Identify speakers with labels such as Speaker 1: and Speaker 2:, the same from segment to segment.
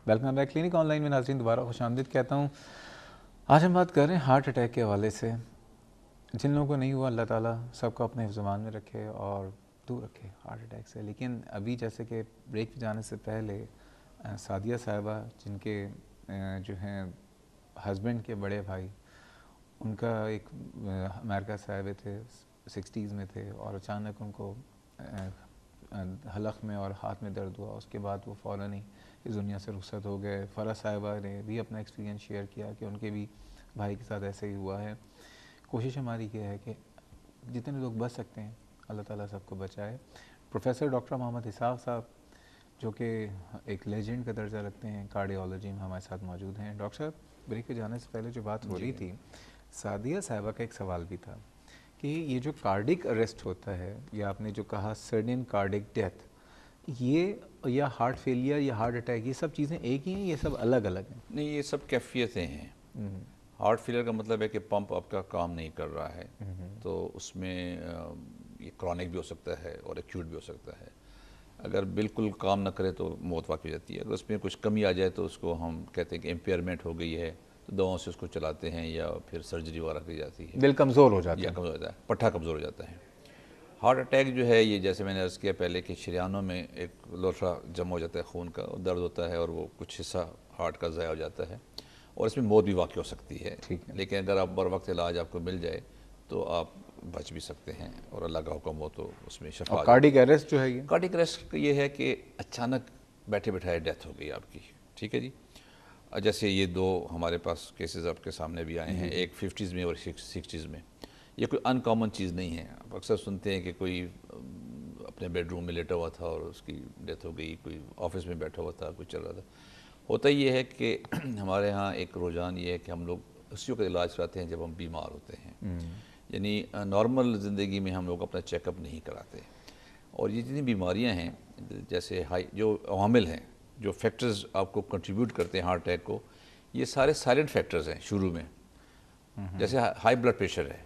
Speaker 1: Welcome back clinic online में नाज़रीन, दोबारा खुशामदीद कहता हूँ। आज हम बात कर रहे हैं हार्ट अटैक के हवाले से। जिन लोगों को नहीं हुआ, अल्लाह ताला सबको अपने हिफ्ज़-ए-मान में रखे और दूर रखे हार्ट अटैक से। लेकिन अभी जैसे कि ब्रेक पे जाने से पहले सादिया साहिबा, जिनके जो हैं हस्बैंड के बड़े भाई, उनका एक अमेरिका से आए हुए थे, 60s में थे और अचानक उनको हलक में और हाथ में दर्द हुआ। उसके बाद वो फ़ौरन ही इस दुनिया से रुखसत हो गए। फ़रा साहिबा ने भी अपना एक्सपीरियंस शेयर किया कि उनके भी भाई के साथ ऐसे ही हुआ है। कोशिश हमारी ये है कि जितने लोग बच सकते हैं अल्लाह ताला सबको बचाए। प्रोफेसर डॉक्टर मोहम्मद इसाक़ साहब, जो कि एक लेजेंड का दर्जा रखते हैं कार्डियोलॉजी में, हमारे साथ मौजूद हैं। डॉक्टर साहब, ब्रेक पे जाने से पहले जो बात हो रही थी, सादिया साहिबा का एक सवाल भी था कि ये जो कार्डिक अरेस्ट होता है, या आपने जो कहा सडन कार्डिक डेथ, ये या हार्ट फेलियर या हार्ट अटैक, ये सब चीज़ें एक ही हैं, ये सब अलग अलग हैं?
Speaker 2: नहीं, ये सब कैफियतें हैं। हार्ट फेलियर का मतलब है कि पंप आपका काम नहीं कर रहा है, तो उसमें ये क्रॉनिक भी हो सकता है और एक्यूट भी हो सकता है। अगर बिल्कुल काम ना करे तो मौत वाक़ई हो जाती है। अगर उसमें कुछ कमी आ जाए तो उसको हम कहते हैं कि इम्पेयरमेंट हो गई है, तो दवाओं से उसको चलाते हैं या फिर सर्जरी वगैरह की जाती है।
Speaker 1: दिल कमज़ोर हो जाता
Speaker 2: या
Speaker 1: है।
Speaker 2: कमज़ोर हो जाता है, पट्ठा कमज़ोर हो जाता है। हार्ट अटैक जो है, ये जैसे मैंने अर्ज़ किया पहले कि शरीयानों में एक लोथड़ा जमा हो जाता है खून का, और दर्द होता है और वो कुछ हिस्सा हार्ट का ज़ाया हो जाता है और इसमें मौत भी वाक़ई हो सकती है।
Speaker 1: ठीक है।
Speaker 2: लेकिन अगर आप बर वक्त इलाज आपको मिल जाए तो आप बच भी सकते हैं और अल्लाह का हुक्म हो तो उसमें शफा।
Speaker 1: और कार्डिक अरेस्ट जो है, ये
Speaker 2: कार्डिक अरेस्ट ये है कि अचानक बैठे बैठाए डेथ हो गई आपकी। ठीक है जी। जैसे ये दो हमारे पास केसेस आपके सामने भी आए हैं, एक 50s में और 60s में। ये कोई अनकॉमन चीज़ नहीं है। आप अक्सर सुनते हैं कि कोई अपने बेडरूम में लेटा हुआ था और उसकी डेथ हो गई, कोई ऑफिस में बैठा हुआ था, कुछ चल रहा था। होता ये है कि हमारे यहाँ एक रुझान ये है कि हम लोग उसी वक्त इलाज कराते हैं जब हम बीमार होते हैं। यानी नॉर्मल ज़िंदगी में हम लोग अपना चेकअप नहीं कराते। और ये जितनी बीमारियां हैं, जैसे हाई जो अवामिल हैं, जो फैक्टर्स आपको कंट्रीब्यूट करते हैं हार्ट अटैक को, ये सारे साइलेंट फैक्टर्स हैं शुरू में। जैसे हाई ब्लड प्रेशर है,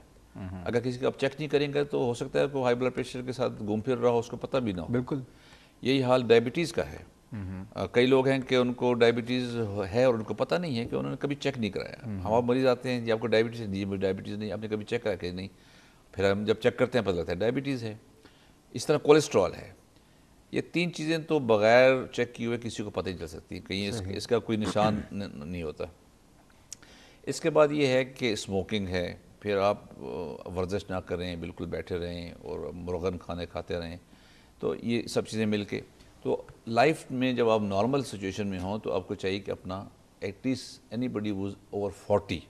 Speaker 2: अगर किसी का आप चेक नहीं करेंगे तो हो सकता है कि हाई ब्लड प्रेशर के साथ घूम फिर रहा हो, उसको पता भी ना हो।
Speaker 1: बिल्कुल।
Speaker 2: यही हाल डायबिटीज़ का है। कई लोग हैं कि उनको डायबिटीज़ है और उनको पता नहीं है कि उन्होंने कभी चेक नहीं कराया। हमारे मरीज आते हैं, जी आपको डायबिटीज़ है? जी मुझे डायबिटीज़ नहीं। आपने कभी चेक करा के? नहीं। फिर हम जब चेक करते हैं पता लगता है डायबिटीज़ है। इस तरह कोलेस्ट्रॉल है। ये तीन चीज़ें तो बग़ैर चेक किए हुए किसी को पता ही चल सकती है, कहीं इसका कोई निशान नहीं होता। इसके बाद ये है कि स्मोकिंग है, फिर आप वर्जिश ना करें, बिल्कुल बैठे रहें और मुर्गन खाने खाते रहें, तो ये सब चीज़ें मिल के, तो लाइफ में जब आप नॉर्मल सिचुएशन में हों तो आपको चाहिए कि अपना एटलीस्ट एनीबडी वूज ओवर 40,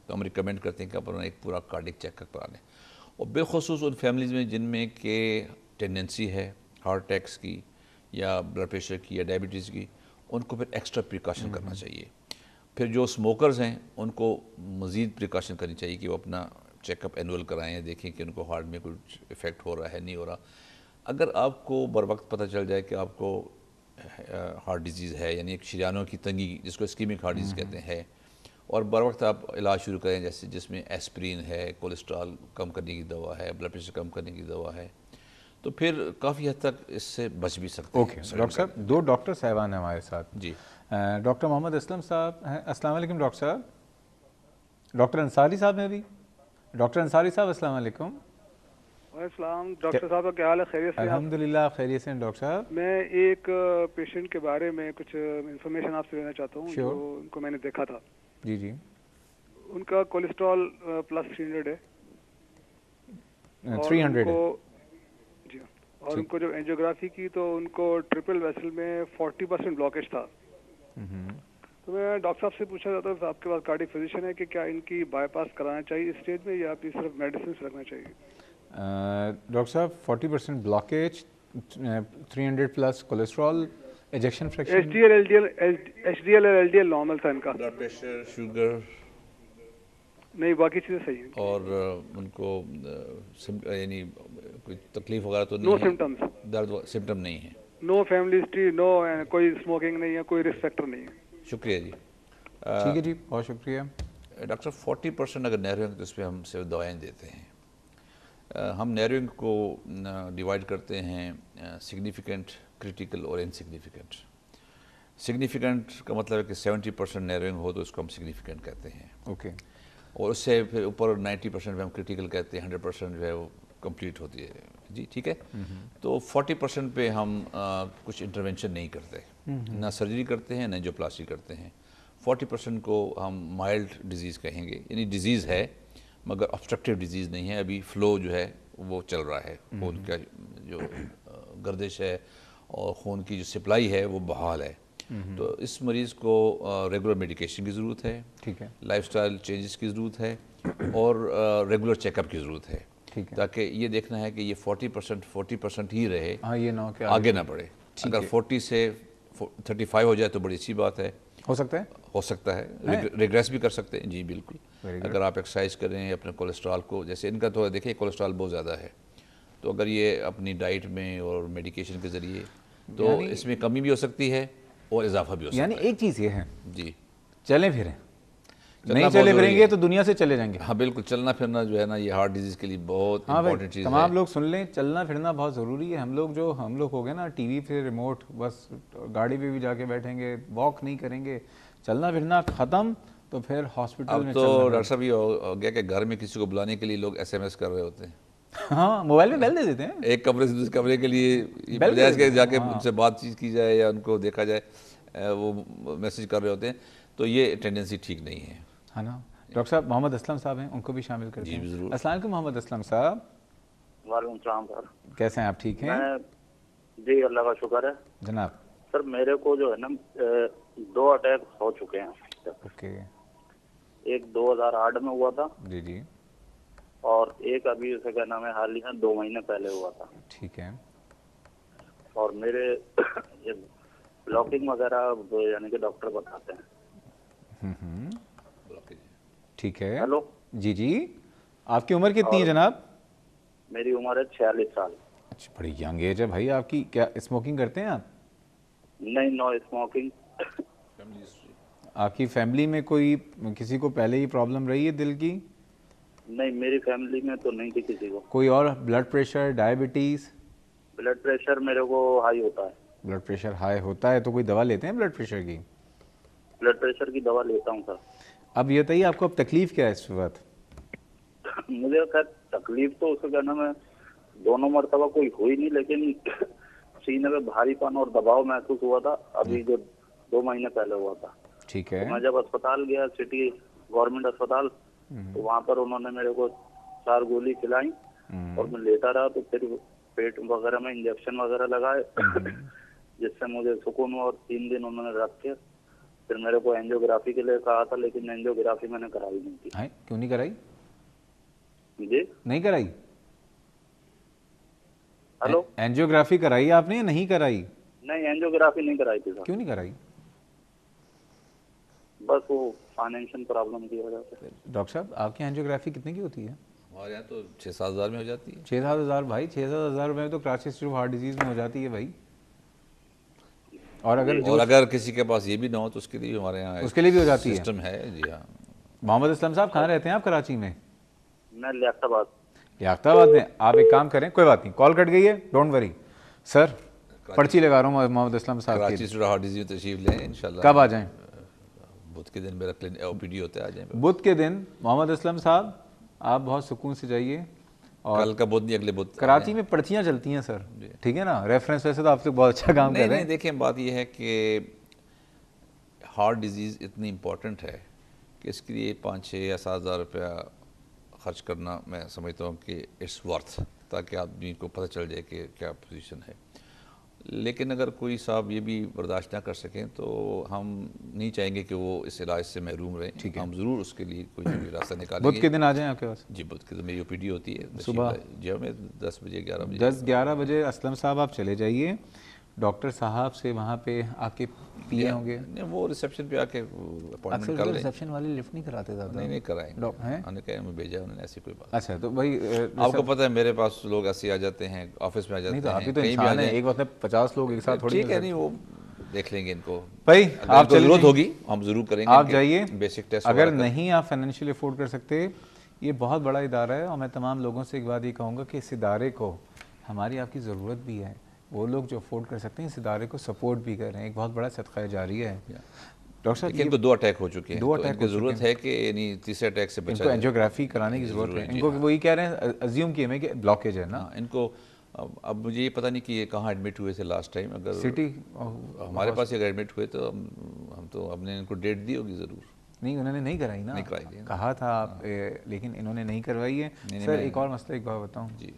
Speaker 2: तो हम रिकमेंड करते हैं कि अपना एक पूरा कार्डिक चेकअप करा लें। और बिलखसूस उन फैमिलीज़ में जिनमें के टेंडेंसी है हार्ट अटैक्स की या ब्लड प्रेशर की या डायबिटीज़ की, उनको फिर एक्स्ट्रा प्रिकॉशन करना चाहिए। फिर जो स्मोकर्स हैं उनको मज़ीद प्रिकॉशन करनी चाहिए कि वो अपना चेकअप एनुअल कराएं, देखें कि उनको हार्ट में कुछ इफ़ेक्ट हो रहा है नहीं हो रहा। अगर आपको बर वक्त पता चल जाए कि आपको हार्ट डिजीज़ है, यानी एक शरीयानों की तंगी जिसको इस्कीमिक हार्ट डिजीज़ कहते हैं, और बर वक्त आप इलाज शुरू करें, जैसे जिसमें एस्प्रिन है, कोलेस्ट्रॉल कम करने की दवा है, ब्लड प्रेशर कम करने की दवा है, तो फिर काफ़ी हद तक इससे बच भी सकते हैं।
Speaker 1: ओके डॉक्टर साहब, दो डॉक्टर साहबान हैं हमारे साथ जी। डॉक्टर मोहम्मद असलम साहब हैं। अस्सलाम वालेकुम डॉक्टर साहब। डॉक्टर अंसारी साहब हैं भी। डॉक्टर अंसारी साहब अस्सलाम वालेकुम।
Speaker 3: वालेकुम डॉक्टर साहब, का क्या हाल है? खैरियत से?
Speaker 1: अल्हम्दुलिल्लाह खैरियत से हैं डॉक्टर साहब।
Speaker 3: मैं एक पेशेंट के बारे में कुछ इन्फॉर्मेशन आपसे लेना चाहता हूँ, जो उनको मैंने देखा था।
Speaker 1: जी जी।
Speaker 3: उनका कोलेस्ट्रॉल प्लस 300 है।
Speaker 1: 300 है
Speaker 3: जी। और उनको जब एंजियोग्राफी की तो उनको ट्रिपल वेसल में 40% ब्लॉकेज था। तो मैं डॉक्टर साहब से पूछना चाहता हूँ, आपके पास कार्डिक फिजिशियन है, कि क्या इनकी बाईपास कराना चाहिए इस स्टेज में या फिर सिर्फ मेडिसिन रखना चाहिए?
Speaker 1: डॉक्टर साहब 40% blockage, 300 plus cholesterol, ejection fraction,
Speaker 3: HDL और एलडीएल नॉर्मल था इनका।
Speaker 2: ब्लड प्रेशर, शुगर
Speaker 3: नहीं, बाकी चीज़ें सही हैं।
Speaker 2: और उनको यानी कोई तकलीफ वगैरह तो नहीं
Speaker 3: नो
Speaker 2: है?
Speaker 3: सिम्टम्स,
Speaker 2: दर्द सिम्टम नहीं है?
Speaker 3: नो फैमिली हिस्ट्री, नो कोई स्मोकिंग नहीं है, कोई रिस्क फैक्टर नहीं है।
Speaker 2: शुक्रिया जी।
Speaker 1: ठीक है जी, बहुत शुक्रिया
Speaker 2: डॉक्टर। 40% अगर नैरोइंग तो उस पर हम सिर्फ दवाएँ देते हैं। हम नैरोइंग को डिवाइड करते हैं सिग्निफिकेंट, क्रिटिकल और इनसिग्निफिकेंट। सिग्निफिकेंट का मतलब है कि 70% नैरोइंग हो तो उसको हम सिग्निफिकेंट कहते हैं।
Speaker 1: ओके।
Speaker 2: और उससे फिर ऊपर 90% पे हम क्रिटिकल कहते हैं, 100% जो है वो कंप्लीट होती है जी, ठीक है। तो 40% पे हम कुछ इंटरवेंशन नहीं करते, ना सर्जरी करते हैं ना एंजियोप्लास्टी करते हैं। 40% को हम माइल्ड डिजीज़ कहेंगे, यानी डिजीज़ है मगर ऑब्स्ट्रक्टिव डिजीज़ नहीं है, अभी फ्लो जो है वो चल रहा है, खून का जो गर्दिश है और खून की जो सप्लाई है वो बहाल है। तो इस मरीज़ को रेगुलर मेडिकेशन की ज़रूरत है,
Speaker 1: ठीक है,
Speaker 2: लाइफस्टाइल चेंजेस की ज़रूरत है और रेगुलर चेकअप की ज़रूरत है,
Speaker 1: ठीक है।
Speaker 2: ताकि ये देखना है कि ये 40% ही रहे,
Speaker 1: हाँ, ये ना हो कि
Speaker 2: आगे ना बढ़े। अगर 40 से 35 हो जाए तो बड़ी अच्छी बात है,
Speaker 1: हो सकता है।
Speaker 2: हो सकता है रिग्रेस भी कर सकते हैं जी, बिल्कुल।
Speaker 1: Very good.
Speaker 2: अगर आप एक्सरसाइज करें, अपने कोलेस्ट्रॉल को, जैसे इनका तो देखिए कोलेस्ट्रॉल बहुत ज़्यादा है, तो अगर ये अपनी डाइट में और मेडिकेशन के ज़रिए, तो इसमें कमी भी हो सकती है और इजाफा भी हो सकता है।
Speaker 1: यानी एक चीज़ ये है
Speaker 2: जी,
Speaker 1: चलें फिरें,
Speaker 2: चलना
Speaker 1: नहीं
Speaker 2: बहुत
Speaker 1: चले
Speaker 2: ज़रूरी
Speaker 1: फिरेंगे
Speaker 2: है।
Speaker 1: तो दुनिया से चले जाएंगे।
Speaker 2: हाँ बिल्कुल, चलना फिरना जो है ना ये हार्ट डिजीज़ के लिए बहुत
Speaker 1: हाँ भाई,
Speaker 2: इंपॉर्टेंट चीज़ है।
Speaker 1: तमाम लोग सुन लें, चलना फिरना बहुत ज़रूरी है। हम लोग हो गए ना टीवी पे रिमोट, बस गाड़ी पे भी जाके बैठेंगे, वॉक नहीं करेंगे, चलना फिरना ख़त्म, तो फिर हॉस्पिटल
Speaker 2: अब
Speaker 1: में
Speaker 2: तो
Speaker 1: चलना
Speaker 2: डॉक्टर साहब ये हो गया कि घर में किसी को बुलाने के लिए लोग SMS कर रहे होते हैं,
Speaker 1: हाँ, मोबाइल में बेल दे देते हैं।
Speaker 2: एक कमरे से दूसरे कमरे के लिए,
Speaker 1: बेल
Speaker 2: बजाय
Speaker 1: दे
Speaker 2: के
Speaker 1: देते
Speaker 2: जाके
Speaker 1: हैं, हाँ।
Speaker 2: उनसे बातचीत की जाए या उनको देखा जाए, वो मैसेज कर रहे होते हैं, तो ये टेंडेंसी ठीक नहीं है।
Speaker 1: है ना। डॉक्टर साहब मोहम्मद असलम साहब हैं, उनको भी शामिल करते
Speaker 2: जी,
Speaker 1: हैं।
Speaker 2: ज़रूर।
Speaker 1: अस्सलाम वालेकुम मोहम्मद असलम साहब,
Speaker 4: वालेकुम सलाम सर।
Speaker 1: कैसे हैं आप? ठीक हैं
Speaker 4: मैं जी, अल्लाह का शुक्र है
Speaker 1: जनाब।
Speaker 4: सर। मेरे को जो है ना 2 अटैक हो चुके हैं।
Speaker 1: ओके।
Speaker 4: एक 2008 में हुआ था
Speaker 1: जी जी,
Speaker 4: और एक अभी उसे क्या नाम है हाल ही में 2 महीने पहले हुआ था।
Speaker 1: ठीक है।
Speaker 4: और मेरे ये ब्लॉकिंग वगैरह यानी कि डॉक्टर बताते हैं।
Speaker 1: ठीक है।
Speaker 4: हेलो
Speaker 1: जी जी, आपकी उम्र कितनी है
Speaker 4: और
Speaker 1: जनाब?
Speaker 4: मेरी उम्र है 46 साल।
Speaker 1: अच्छा, बड़ी यंग एज है भाई आपकी। क्या स्मोकिंग करते हैं आप?
Speaker 4: नहीं, नो स्मोकिंग।
Speaker 1: आपकी फैमिली में कोई किसी को पहले ही प्रॉब्लम रही है दिल की?
Speaker 4: नहीं, मेरी फैमिली में तो नहीं थी किसी को।
Speaker 1: कोई और? Blood pressure, diabetes?
Speaker 4: Blood pressure मेरे को हाई होता है।
Speaker 1: ब्लड प्रेशर हाई होता है तो कोई दवा लेते हैं ब्लड प्रेशर की?
Speaker 4: ब्लड प्रेशर की दवा लेता हूँ सर।
Speaker 1: अब ये बताइए आपको अब तकलीफ क्या है इस वक्त?
Speaker 4: मुझे खैर तकलीफ तो उसके कहना में 2 मरतबा कोई हुई नहीं, लेकिन सीने में भारीपन और दबाव महसूस हुआ था अभी जो 2 महीने पहले हुआ था।
Speaker 1: ठीक
Speaker 4: तो
Speaker 1: है।
Speaker 4: मैं जब अस्पताल गया, सिटी गवर्नमेंट अस्पताल, तो वहाँ पर उन्होंने मेरे को 4 गोली खिलाई और मैं लेटा रहा। तो फिर पेट वगैरह में इंजेक्शन वगैरह लगाए जिससे मुझे सुकून हुआ। और 3 दिन उन्होंने रख के फिर मेरे को एंजियोग्राफी के लिए कहा था, लेकिन एंजियोग्राफी मैंने कराई नहीं थी।
Speaker 1: है क्यों नहीं कराई?
Speaker 4: जी,
Speaker 1: नहीं कराई?
Speaker 4: हेलो।
Speaker 1: एंजियोग्राफी कराई आपने या नहीं कराई?
Speaker 4: नहीं, एंजियोग्राफी नहीं कराई थी सर।
Speaker 1: क्यों नहीं कराई?
Speaker 4: बस वो फाइनेंशियल प्रॉब्लम की वजह से।
Speaker 1: डॉक्टर साहब आपकी एंजियोग्राफी कितने की होती है?
Speaker 2: हमारे यहाँ तो 6-7 हज़ार में हो जाती है।
Speaker 1: 6-7 हज़ार भाई, 6-7 हज़ार रुपये में तो Karachi institute of heart disease में हो जाती है भाई। और अगर
Speaker 2: किसी के पास ये भी ना हो तो उसके लिए भी हमारे यहाँ
Speaker 1: उसके लिए भी हो जाती है
Speaker 2: सिस्टम है। जी हाँ।
Speaker 1: मोहम्मद असलम साहब कहाँ रहते हैं आप? कराची में?
Speaker 4: मैं लियाकताबाद।
Speaker 1: लियाकताबाद में। आप एक काम करें, कोई बात नहीं, कॉल कट गई है, डोंट वरी सर, पर्ची लगा रहा हूँ मोहम्मद असलम साहब
Speaker 2: कराची
Speaker 1: की।
Speaker 2: इंस्टीट्यूट ऑफ हार्ट डिजीज में तशरीफ लें इंशाल्लाह।
Speaker 1: कब आ जाएं?
Speaker 2: बुध के दिन मेरा OPD होता है, आ जाएं।
Speaker 1: बुध के दिन मोहम्मद असलम साहब आप बहुत सुकून से जाइए। और
Speaker 2: कल का बुध नहीं, अगले बुध।
Speaker 1: कराची में पर्चियाँ चलती हैं सर, ठीक है ना। रेफरेंस वैसे तो आप लोग बहुत अच्छा काम कर रहे
Speaker 2: नहीं,
Speaker 1: हैं।
Speaker 2: देखिए बात यह है कि हार्ट डिजीज़ इतनी इम्पोर्टेंट है कि इसके लिए 5-6 या 7 हज़ार रुपया खर्च करना मैं समझता हूँ कि इट्स वर्थ, ताकि आदमी को पता चल जाए कि क्या पोजीशन है। लेकिन अगर कोई साहब ये भी बर्दाश्त ना कर सकें तो हम नहीं चाहेंगे कि वो इस इलाज से महरूम रहें। हम ज़रूर उसके लिए कोई ना कोई रास्ता निकालेंगे।
Speaker 1: बुध के दिन आ जाएं आपके पास?
Speaker 2: जी, बुध के दिन मेरी OPD होती है
Speaker 1: सुबह
Speaker 2: जो में 10 बजे 11 बजे।
Speaker 1: 10-11 बजे असलम साहब आप चले जाइए, डॉक्टर साहब से वहाँ पे आके पिए होंगे।
Speaker 2: नहीं, वो रिसेप्शन पे आके अपॉइंटमेंट कर लें।
Speaker 1: रिसेप्शन वाले लिफ्ट नहीं कराते ज़्यादा?
Speaker 2: नहीं कराएंगे।
Speaker 1: हैं?
Speaker 2: उन्होंने कहा मैं भेजा, उन्होंने ऐसी कोई बात।
Speaker 1: अच्छा, तो भाई
Speaker 2: आपको पता है मेरे पास लोग ऐसे आ जाते हैं, ऑफिस में आ जाते
Speaker 1: नहीं तो आप
Speaker 2: हैं,
Speaker 1: भी तो
Speaker 2: कहीं भी आ
Speaker 1: इंसान है,
Speaker 2: जाएं।
Speaker 1: एक वक्त में 50 लोग एक साथ थोड़ी
Speaker 2: ठीक है, नहीं वो देख लेंगे इनको
Speaker 1: भाई।
Speaker 2: अगर
Speaker 1: आप
Speaker 2: इनको जरूरत
Speaker 1: चलिए,
Speaker 2: होगी हम जरूर करेंगे।
Speaker 1: आप जाइए,
Speaker 2: बेसिक टेस्ट
Speaker 1: अगर नहीं आप फाइनेंशियली अफोर्ड कर सकते, ये बहुत बड़ा इदारा है और मैं तमाम लोगों से एक बात ये कहूँगा कि इस इदारे को हमारी आपकी ज़रूरत भी है, वो लोग जो अफोर्ड कर सकते हैं इस इदारे को सपोर्ट भी कर रहे हैं, एक बहुत बड़ा सदका जारी है। डॉक्टर साहब
Speaker 2: इनको 2 अटैक हो चुके हैं,
Speaker 1: दो
Speaker 2: तो
Speaker 1: अटैक
Speaker 2: इनको ज़रूरत है कि यानी तीसरे अटैक से बचा
Speaker 1: इनको
Speaker 2: जाए।
Speaker 1: एंजियोग्राफी कराने की ज़रूरत है। इनको वही कह रहे हैं, अज्यूम किए में कि ब्लॉकेज है ना।
Speaker 2: हाँ, इनको अब मुझे ये पता नहीं कि ये कहाँ एडमिट हुए थे लास्ट टाइम। अगर
Speaker 1: सिटी
Speaker 2: हमारे पास अगर एडमिट हुए तो हम तो हमने इनको डेट दी होगी ज़रूर।
Speaker 1: नहीं, उन्होंने नहीं कराई ना,
Speaker 2: नहीं कराई थी,
Speaker 1: कहा था आप, लेकिन इन्होंने नहीं करवाई है। सर एक और मसला एक बात बताऊँ
Speaker 2: जी,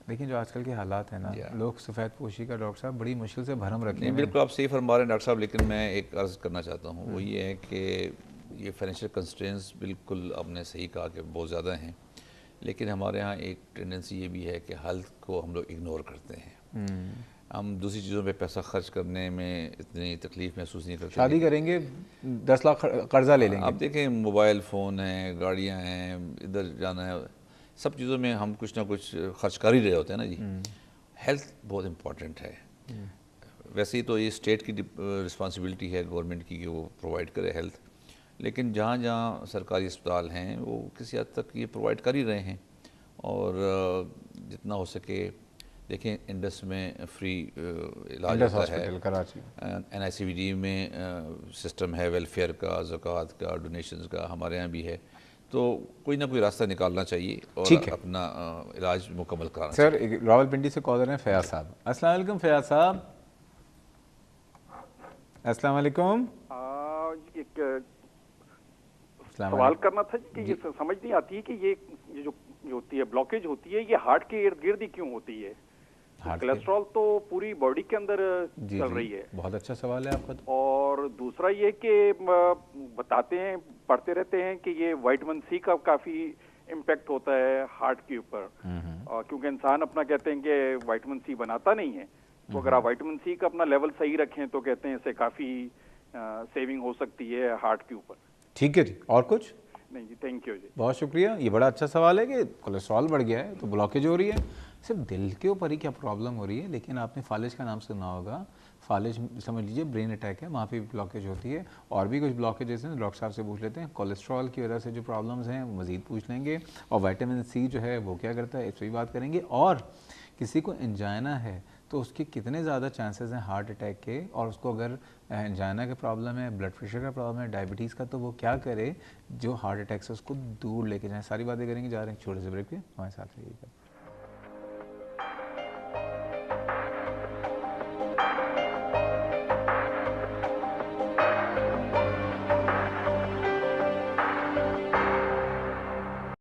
Speaker 1: लेकिन जो आजकल के हालात हैं ना, लोग सफ़ेद पोशी का डॉक्टर साहब बड़ी मुश्किल से भरम रखे
Speaker 2: नहीं
Speaker 1: हैं।
Speaker 2: बिल्कुल आप सही फरमा रहे हैं डॉक्टर साहब, लेकिन मैं एक अर्ज़ करना चाहता हूँ, वो ये है कि ये फाइनेंशियल कंस्ट्रेंट्स बिल्कुल आपने सही कहा कि बहुत ज़्यादा हैं, लेकिन हमारे यहाँ एक टेंडेंसी ये भी है कि हेल्थ को हम लोग इग्नोर करते हैं। हम दूसरी चीज़ों पे पैसा खर्च करने में इतनी तकलीफ़ महसूस नहीं करते।
Speaker 1: शादी करेंगे 10 लाख कर्जा ले लेंगे।
Speaker 2: आप देखें मोबाइल फ़ोन है, गाड़ियाँ हैं, इधर जाना है, सब चीज़ों में हम कुछ ना कुछ खर्च कर ही रहे होते हैं ना जी। हेल्थ बहुत इम्पॉर्टेंट है। वैसे ही तो ये स्टेट की रिस्पॉन्सिबिलिटी है गवर्नमेंट की कि वो प्रोवाइड करे हेल्थ, लेकिन जहाँ जहाँ सरकारी अस्पताल हैं वो किसी हद तक ये प्रोवाइड कर ही रहे हैं। और जितना हो सके देखें, इंडस में फ्री इलाज होता है,
Speaker 1: कराची
Speaker 2: NICVD में सिस्टम है वेलफेयर का, ज़कात का, डोनेशंस का, हमारे यहाँ भी है। तो कोई ना कोई रास्ता निकालना चाहिए और अपना इलाज मुकम्मल कराना
Speaker 1: सर,
Speaker 2: चाहिए।
Speaker 1: रावलपिंडी से कॉलर हैं फयाज साहब। अस्सलाम वालेकुम फयाज साहब। अस्सलाम वालेकुम।
Speaker 5: एक सवाल करना था कि ये समझ नहीं आती है कि ये जो होती है ब्लॉकेज होती है, ये हार्ट के इर्द गिर्द ही क्यों होती है? कोलेस्ट्रॉल तो पूरी बॉडी के अंदर चल रही है।
Speaker 1: बहुत अच्छा सवाल है आपका तो।
Speaker 5: और दूसरा ये कि बताते हैं, पढ़ते रहते हैं कि ये विटामिन सी का काफी इम्पैक्ट होता है हार्ट के ऊपर, क्योंकि इंसान अपना कहते हैं कि विटामिन सी बनाता नहीं है, तो अगर आप विटामिन सी का अपना लेवल सही रखें तो कहते हैं इससे काफी सेविंग हो सकती है हार्ट के ऊपर।
Speaker 1: ठीक है जी, और कुछ
Speaker 5: नहीं जी, थैंक यू जी,
Speaker 1: बहुत शुक्रिया। ये बड़ा अच्छा सवाल है कि कोलेस्ट्रॉल बढ़ गया है तो ब्लॉकेज हो रही है। सिर्फ दिल के ऊपर ही क्या प्रॉब्लम हो रही है, लेकिन आपने फालिज का नाम सुना होगा। फालिज समझ लीजिए ब्रेन अटैक है, वहाँ पे भी ब्लॉकेज होती है। और भी कुछ ब्लॉकेजेस हैं, डॉक्टर साहब से पूछ लेते हैं। कोलेस्ट्रॉल की वजह से जो प्रॉब्लम्स हैं वो मज़ीद पूछ लेंगे। और विटामिन सी जो है वो क्या करता है, इस पर भी बात करेंगे। और किसी को एंजाइना है तो उसके कितने ज़्यादा चांसेस हैं हार्ट अटैक के, और उसको अगर एंजाइना का प्रॉब्लम है, ब्लड प्रेशर का प्रॉब्लम है, डायबिटीज़ का, तो वो क्या करे जो हार्ट अटैक से उसको दूर लेके जाए। सारी बातें करेंगे। जा रहे हैं छोटे से ब्रेक पे, हमारे साथ रहिएगा।